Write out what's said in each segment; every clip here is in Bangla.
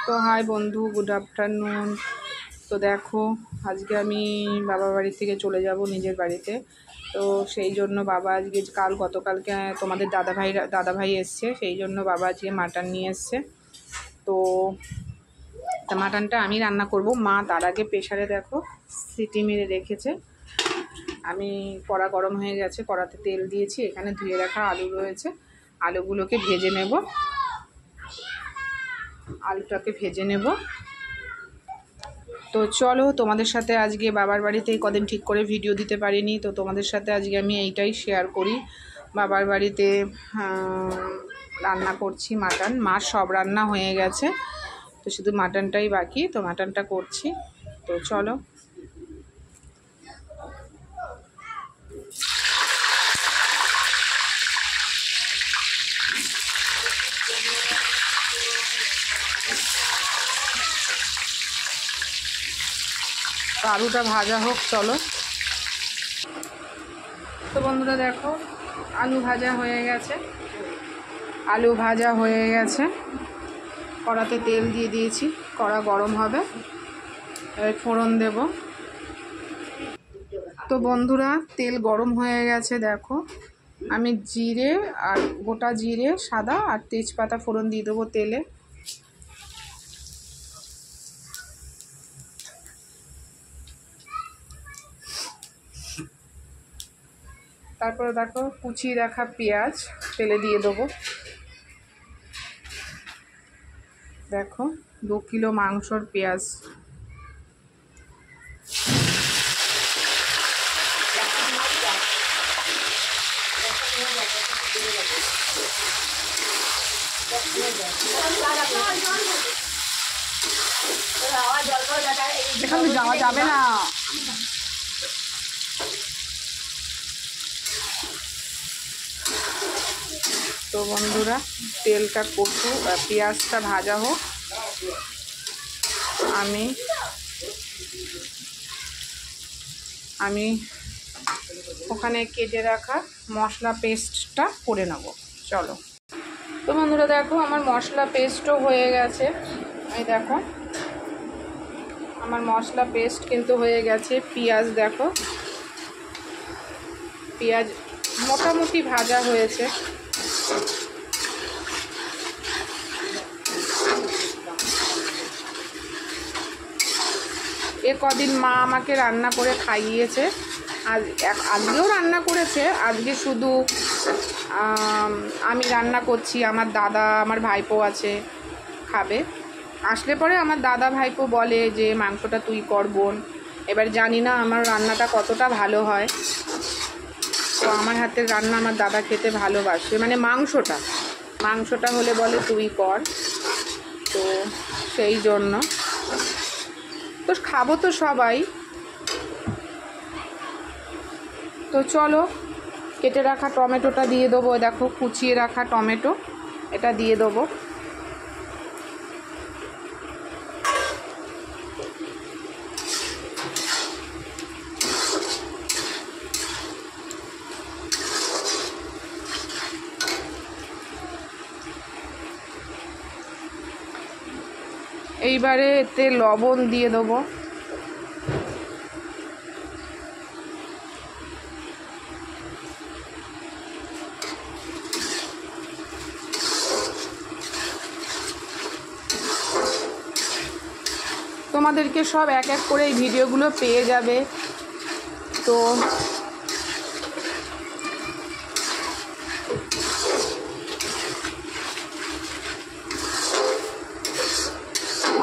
তো হাই বন্ধু, গুড আফটারনুন। তো দেখো, আজকে আমি বাবার বাড়ি থেকে চলে যাব নিজের বাড়িতে। তো সেই জন্য বাবা আজকে গতকালকে তোমাদের দাদাভাই এসছে, সেই জন্য বাবা আজকে মাটন নিয়ে এসছে। তো মাটনটা আমি রান্না করব। মা তার আগে প্রেশারে দেখো সিটি মেরে রেখেছে। আমি কড়া গরম হয়ে গেছে, কড়াতে তেল দিয়েছি, এখানে ধুয়ে রাখা আলু রয়েছে, আলুগুলোকে ভেজে নেব। আলুটাকে ভেজে নেব। তো চলো, তোমাদের সাথে আজকে বাবার বাড়িতে কদিন ঠিক করে ভিডিও দিতে পারিনি, তো তোমাদের সাথে আজকে আমি এইটাই শেয়ার করি। বাবার বাড়িতে রান্না করছি মাটন। মার সব রান্না হয়ে গেছে, তো শুধু মাটনটাই বাকি, তো মাটনটা করছি। তো চলো। তো আলুটা ভাজা হোক, চলো। তো বন্ধুরা দেখো, আলু ভাজা হয়ে গেছে। কড়াতে তেল দিয়ে দিয়েছি, কড়া গরম হবে, এবার ফোড়ন দেব। তো বন্ধুরা, তেল গরম হয়ে গেছে, দেখো আমি জিরে আর গোটা জিরে, সাদা আর তেজপাতা ফোড়ন দিয়ে দেবো তেলে। তারপরে দেখো কুচিয়ে রাখা পেঁয়াজ তেলে দিয়ে দেবো। দেখো 2 কিলো মাংসর পেঁয়াজ। এখানে যাওয়া যাবে না। তো বন্ধুরা, তেলটা কষুক, পেঁয়াজটা ভাজা হোক। আমি ওখানে কেটে রাখা মশলা পেস্টটা করে নেব, চলো। তো বন্ধুরা দেখো, আমার মশলা পেস্টও হয়ে গেছে। এই দেখো আমার মশলা পেস্ট কিন্তু হয়ে গেছে। পেঁয়াজ দেখো, পেঁয়াজ মোটামুটি ভাজা হয়েছে। কদিন মা আমাকে রান্না করে খাইয়েছে, আজকেও রান্না করেছে। আজকে শুধু আমি রান্না করছি, আমার দাদা আমার ভাইপো আছে খাবে। আসলে পরে আমার দাদা ভাইপো বলে যে মাংসটা তুই কর বোন। এবার জানি না আমার রান্নাটা কতটা ভালো হয়। তো আমার হাতের রান্না আমার দাদা খেতে ভালোবাসে, মানে মাংসটা হলে বলে তুই কর। তো সেই জন্য তো খাবো তো সবাই। তো চলো, কেটে রাখা টমেটোটা দিয়ে দেবো। দেখো কুচিয়ে রাখা টমেটো, এটা দিয়ে দেবো। এইবারে এতে লবণ দিয়ে দেবো। তোমাদেরকে সব এক এক করে এই ভিডিওগুলো পেয়ে যাবে। তো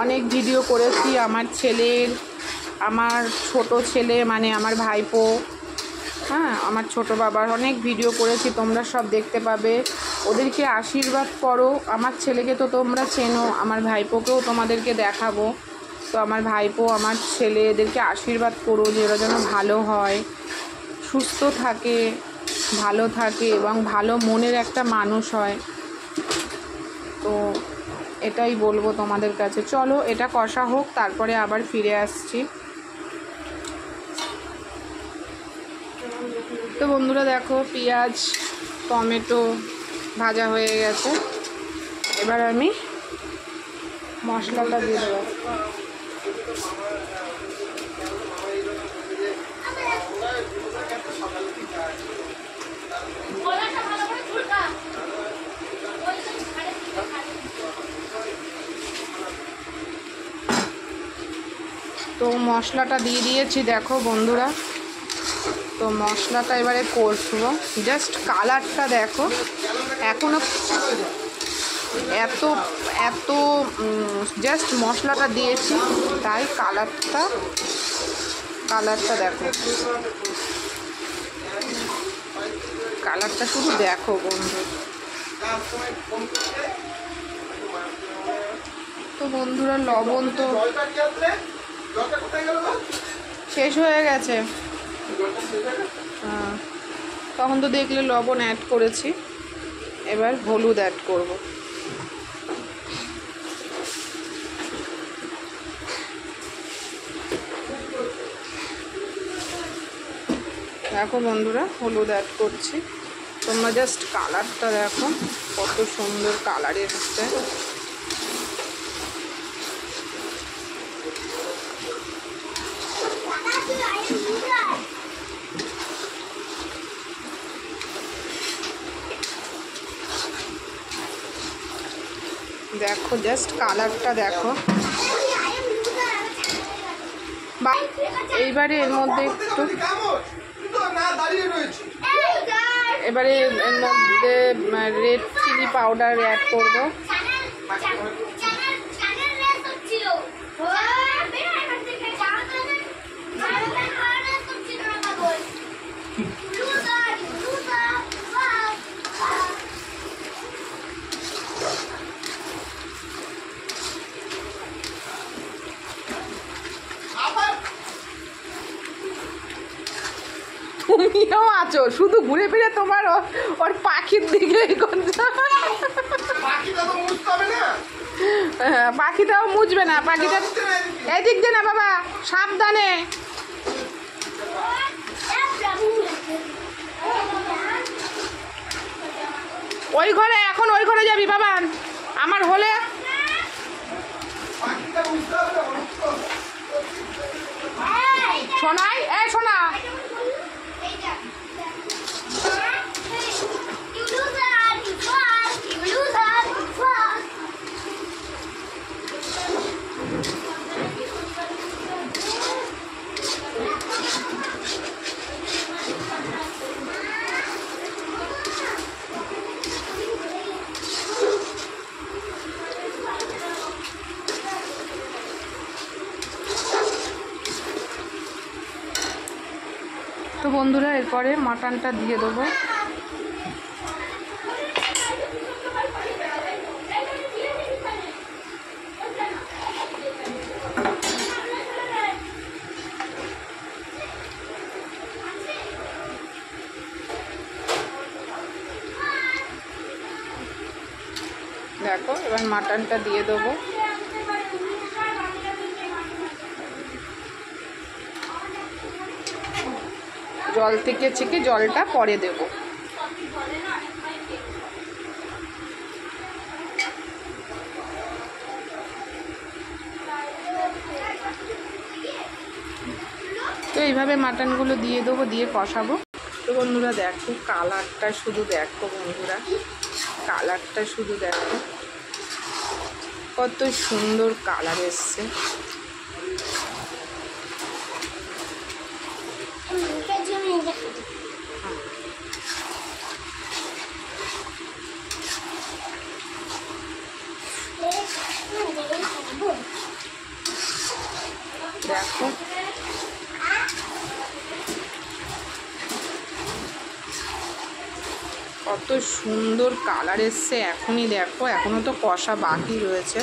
অনেক ভিডিও করেছি আমার ছেলের, আমার ছোট ছেলে মানে আমার ভাইপো, আমার ছোট বাবার অনেক ভিডিও করেছি, তোমরা সব দেখতে পাবে। ওদেরকে আশীর্বাদ করো। আমার ছেলেকে তো তোমরা চেনো, আমার ভাইপোকেও তোমাদেরকে দেখাবো। তো আমার ভাইপো, আমার ছেলে, এদেরকে আশীর্বাদ করো যে ওরা যেন ভালো হয়, সুস্থ থাকে, ভালো থাকে এবং ভালো মনের একটা মানুষ হয়। তো এটাই বলবো তোমাদের কাছে। চলো এটা কষা হোক, তারপরে আবার ফিরে আসছি। তো বন্ধুরা দেখো, পেঁয়াজ টমেটো ভাজা হয়ে গেছে। এবার আমি মশলাটা দিয়ে দেবো। তো মশলাটা দিয়ে দিয়েছি দেখো বন্ধুরা। তো মশলাটা এবারে কষবো। জাস্ট কালারটা দেখো, এখনো এত এত জাস্ট মশলাটা দিয়েছি তাই কালারটা দেখো, কালারটা শুধু দেখো বন্ধু। তো বন্ধুরা লবণ তো শেষ হয়ে গেছে। হ্যাঁ, তখন তো দেখলে লবণ অ্যাড করেছি, এবার হলুদ অ্যাড করব। দেখো বন্ধুরা হলুদ অ্যাড করছি। তোমরা জাস্ট কালারটা দেখো, কত সুন্দর কালার এসছে। দেখো জাস্ট কালারটা দেখো। এইবারে এর মধ্যে একটু এবারে এর মধ্যে রেড চিলি পাউডার অ্যাড করব। তুমিও আছো, শুধু ঘুরে ফিরে তোমার ওর পাখির দিকে পাখিটাও মুছবে না। পাখিটা এদিক দিয়ে না বাবা, সাবধানে। ওই ঘরে, এখন ওই ঘরে যাবি বাবা। আমার হলে শোনাই, এ শোনা, তো বন্ধুরা এরপরে মাটনটা দিয়ে দেবো। দেখো এবার মাটনটা দিয়ে দেবো। জল থেকে ছেঁকে জলটা পরে দেব। তো এইভাবে মাটনগুলো দিয়ে দেবো, দিয়ে কষাবো। তো বন্ধুরা দেখো কালারটা শুধু দেখো বন্ধুরা, কালারটা শুধু দেখো, কত সুন্দর কালার এসছে। দেখো কত সুন্দর কালার এসছে। এখনই দেখো, এখনো তো কষা বাকি রয়েছে।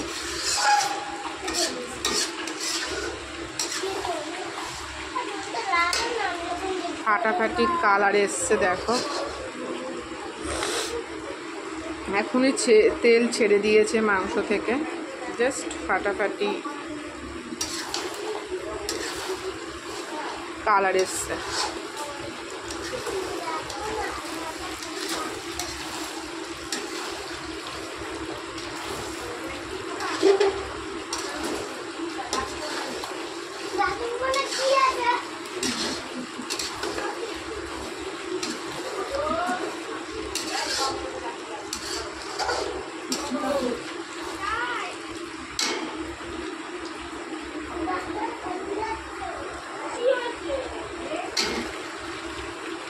ফাটাফাটি কালার এসছে দেখো, এখনই তেল ছেড়ে দিয়েছে মাংস থেকে, জাস্ট ফাটাফাটি কালার এসছে।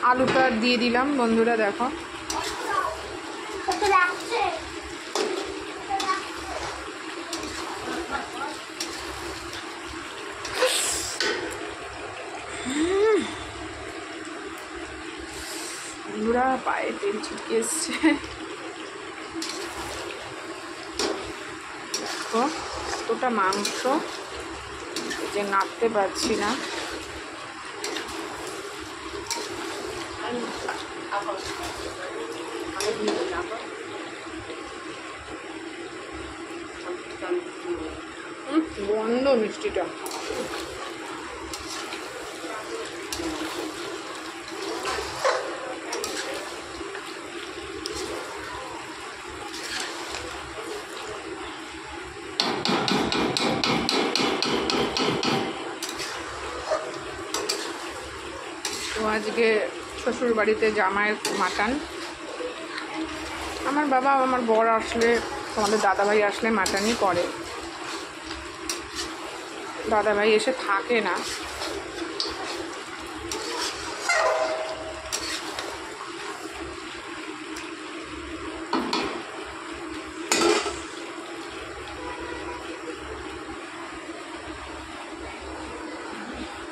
আলুটা দিয়ে দিলাম বন্ধুরা, দেখো। বন্ধুরা পায়ে তেল ছিটকে এসছে, দেখো এতটা মাংস যে নাড়তে পারছি না। বন্ধ মিষ্টিটা। তো আজকে শ্বশুর বাড়িতে জামাইয়ের মাটন। আমার বাবা আমার বর আসলে, তোমাদের দাদাভাই আসলে মাটনই করে, দাদাভাই এসে থাকে না।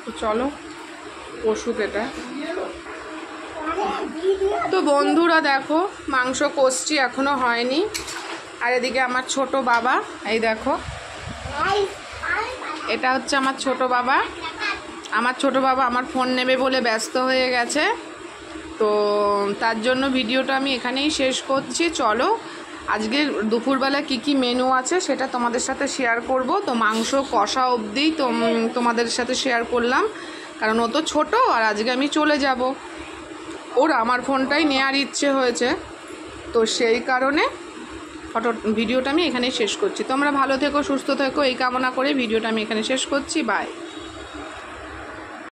তো চলো ওষুধ এটা। তো বন্ধুরা দেখো মাংস কষছি, এখনো হয়নি। আর এদিকে আমার ছোট বাবা, এই দেখো এটা হচ্ছে আমার ছোট বাবা। আমার ছোট বাবা আমার ফোন নেবে বলে ব্যস্ত হয়ে গেছে, তো তার জন্য ভিডিওটা আমি এখানেই শেষ করছি। চলো আজকে দুপুরবেলা কি মেনু আছে সেটা তোমাদের সাথে শেয়ার করব। তো মাংস কষা অবধি তোমাদের সাথে শেয়ার করলাম, কারণ ও তো ছোটো আর আজকে আমি চলে যাব, ওর আমার ফোনটাই নেওয়ার ইচ্ছে হয়েছে, তো সেই কারণে ভিডিওটা আমি এখানেই শেষ করছি। তোমরা ভালো থেকো, সুস্থ থেকো, এই কামনা করে ভিডিওটা আমি এখানে শেষ করছি। বাই।